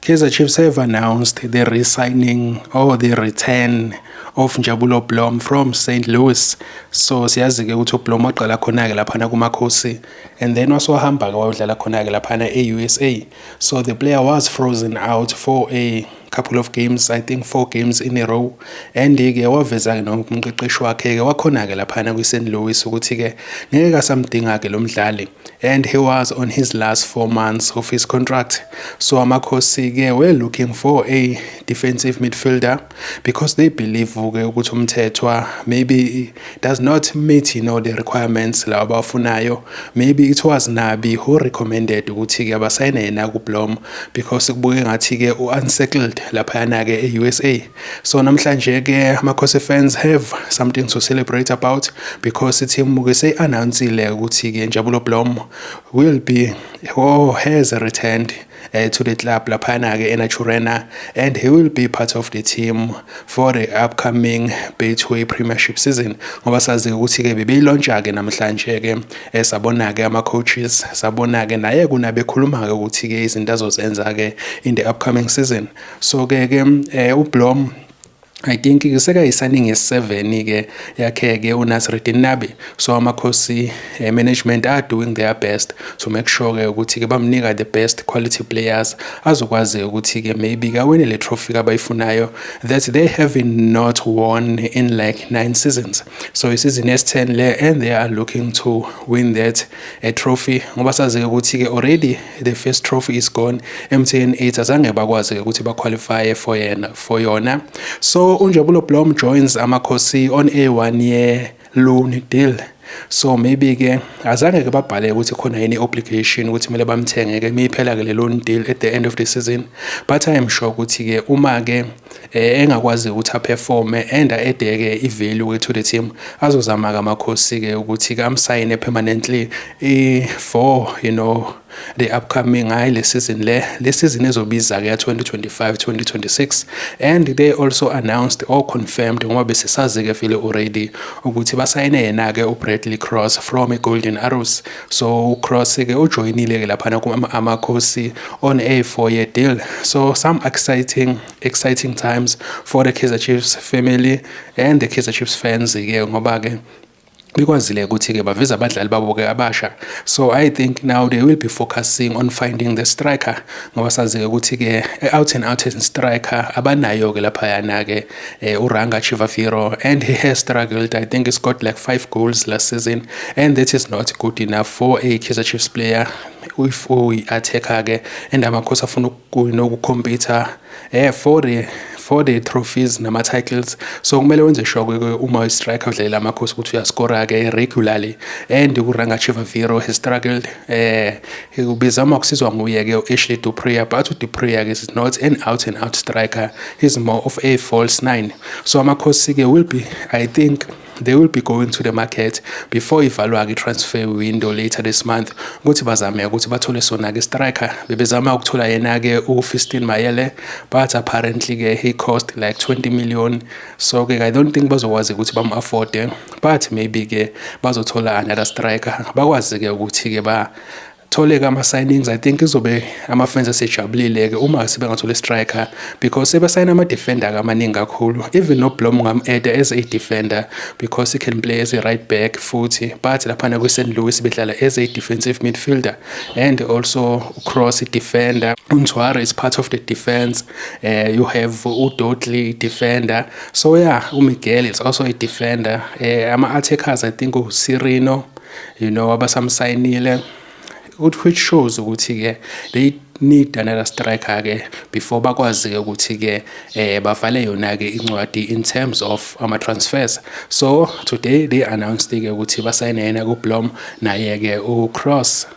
Kaizer Chiefs have announced the re-signing or the return of Njabulo Blom from St. Louis. So siyazi ke ukuthi uBlom waqala khona ke laphana kumakhosi and then wasahamba ke wayodlala khona ke laphana e-USA. So the player was frozen out for a couple of games, I think 4 games in a row, and ke waveza ke nomqeqeshi wakhe ke wakhona ke laphana kwi-St. Louis ukuthi ke ngeke asamdinga ke lo mdlali, and he was on his last 4 months of his contract. So amakhosi ke were looking for a defensive midfielder because they believe ke ukuthi umthethwa maybe does not meet the requirements la abafunayo. Maybe it was Nabi who recommended ukuthi ke abasayine yena kuBlom because kubuke ngathi ke unsettled laphana ke e-USA. So namhlanje ke amakhosi fans have something to celebrate about because team ke say announcile ukuthi ke Njabulo Blom will be or has returned to the club laphana ke eNaturena, and he will be part of the team for the upcoming Betway Premiership season. Ngoba sazi ukuthi ke bebeyilauncha ke namhlanje ke sabona ke ama coaches, sabona ke naye kunabekhuluma ke ukuthi ke izinto azozenza ke in the upcoming season. So ke uBlom I think signing is 7 ke yakhe ke uNasreddin Nabi. So amakhosi management are doing their best to make sure ke ukuthi ke bamnika the best quality players azokwazi ukuthi ke maybe ka win le trophy abayifunayo that they have not won in like 9 seasons. So isizini S10 le, and they are looking to win that trophy. Ngoba sazi ukuthi ke already the first trophy is gone. MTN 8 azange bakwazi ukuthi ba qualify for yona. So Njabulo Blom joins amakhosi on a 1-year loan deal. So maybe ke azange ke babhale ukuthi khona any obligation ukuthi kumele bamthenge ke miphela ke le loan deal at the end of the season, but I am sure ukuthi ke uma ke engakwazi ukuthi perform and add-ke i-value to the team azozama ke amakhosi ke ukuthi ke amsayine permanently for the upcoming le season ezobiza ke 2025-2026. And they also announced or confirmed ngoba besesazi ke vele already ukuthi basayine yena ke uBradley Cross from Golden Arrows. So Cross ke ujoinile ke laphana amakhosi on a 4-year deal. So some exciting times for the Kaizer Chiefs family and the Kaizer Chiefs fans ke ngoba ke bikwazile ukuthi ke baveza abadlali babo ke abasha. So I think now they will be focusing on finding the striker ngoba sazi ke ukuthi ke out and striker abanayo ke lapha yana ke uRanga Chivaviro, and he has struggled. I think he's got like 5 goals last season, and that is not good enough for a Kaizer Chiefs player if we attacker ke, and amakhosi afuna ukucompete for the trophies nama titles. So kumele wenze sure uma striker udlalela amakhosi ukuthi uyascora ke regularly, and uRanga Chivaviro has struggled ubizama ukusizwa nguye ke Ashley Dupree, but uDupree is not an out and out striker, he's more of a false 9. So amakhosi ke will be, I think they will be going to the market before ivalwa ke transfer window later this month ukuthi bazame ukuthi bathole sona ke striker. Bebezama ukuthola yena ke uFiston Mayele, but apparently ke he cost like 20 million. So ke I don't think bazokwazi ukuthi bam afford, but maybe ke bazothola another striker bakwazi ke ukuthi ke ba thole ke ama-signings. I think izobe ama-fans asejabulile ke uma sebengathole striker because sebasayina ama-defender amaningi kakhulu. Even noBlom ungam-add as a defender because he can play as a right back futhi, but laphana kwi-St. Louis bedlala as a defensive midfielder, and also Cross defender, uNtwari is part of the defense, you have uDudley defender. So yeah, uMiguel is also a defender. Ama-attackers I think uSirino abasamsayinile, which shows ukuthi ke they need another striker ke before bakwazi ke ukuthi ke bavale yona ke incwadi in terms of ama transfers. So today they announced ke ukuthi basayine yena kuBlom naye ke uCross.